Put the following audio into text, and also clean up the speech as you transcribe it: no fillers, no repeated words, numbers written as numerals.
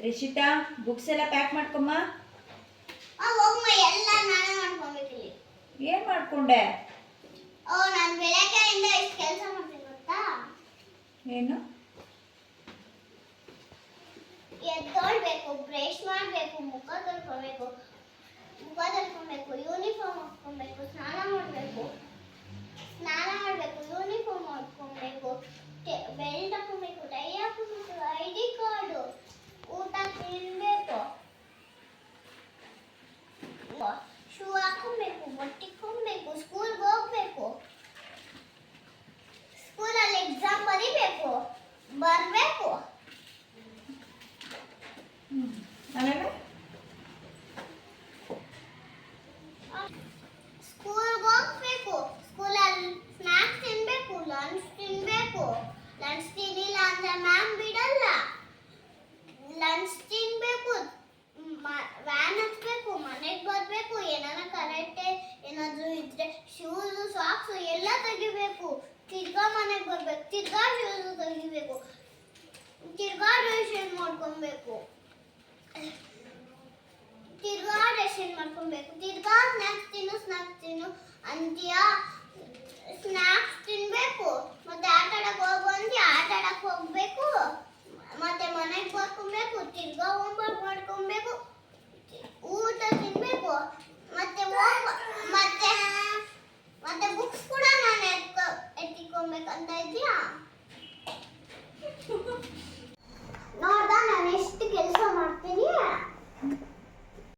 Rishita books ಎಲ್ಲ pack ಮಾಡ್ಕೊಮ್ಮ. ಹೋಗಮ್ಮ, ಎಲ್ಲ ನಾನೇ ಮಾಡ್ಕೊಬೇಕಿಲ್ಲಿ. ಏನು ಮಾಡ್ಕೊಂಡೆ? ನಾನು ಬೆಳಗ್ಗೆಯಿಂದ ಎಷ್ಟು ಕೆಲಸ ಮಾಡ್ತೀನಿ ಗೊತ್ತಾ? ಏನು? ಎದ್ದೊಳ್ಬೇಕು, ಬ್ರಷ್ ಮಾಡಬೇಕು, ಮುಖ ತೊಳ್ಕೊಬೇಕು, ಯೂನಿಫಾರ್ಮ್ ಹಾಕ್ಕೊಬೇಕು, ಸ್ನಾನ ಮಾಡಬೇಕು, ಯೂನಿಫಾರ್ಮ್ ಹಾಕ್ಕೊಬೇಕು, ಬೆಲ್ಟ್ ಹಾಕ್ಕೊಬೇಕು, ಟೈ ಹಾಕ್ಕೊಬೇಕು, ID ಕಾರ್ಡು, ಊಟ ತಿನ್ಬೇಕು, ಶೂ ಹಾಕ್ಕೊಬೇಕು, ಬಟ್ಟಿಕ್ಕೊಬೇಕು, ಸ್ಕೂಲ್ಗೆ ಹೋಗ್ಬೇಕು, ಸ್ಕೂಲಲ್ಲಿ ಎಕ್ಸಾಮ್ ಬರೀಬೇಕು, ಬರಬೇಕು. ಆಮೇಲೆ ಸ್ಕೂಲ್ಗೆ ಹೋಗ್ಬೇಕು, ಸ್ಕೂಲಲ್ಲಿ ಸ್ನಾಕ್ಸ್ ತಿನ್ಬೇಕು, ಲಂಚ್ ತಿನ್ಬೇಕು. ಲಂಚ್ ತಿನ್ನಿಲ್ಲ ಅಂದ್ರೆ ಮ್ಯಾಮ್ ಬಿಡಲ್ಲ. ಲಂಚ್ ತಿನ್ಬೇಕು, ವ್ಯಾನ್ ಹತ್ಬೇಕು, ಮನೆಗೆ ಬರಬೇಕು, ಏನಾರ ಕರೆಕ್ಟೇ ಏನಾದರೂ ಇದ್ರೆ ಶೂಸು ಸಾಕ್ಸು ಎಲ್ಲ ತೆಗಿಬೇಕು. ತಿರ್ಗಾ ಮನೆಗೆ ಬರ್ಬೇಕು, ತಿರ್ಗಾ ಶೂಸು ತೆಗಿಬೇಕು, ತಿರ್ಗಾ ರೇಷನ್ ಮಾಡ್ಕೊಬೇಕು, ತಿರ್ಗಾ ಸ್ನಾಕ್ಸ್ ತಿನ್ನು ಅಂತೀಯಾ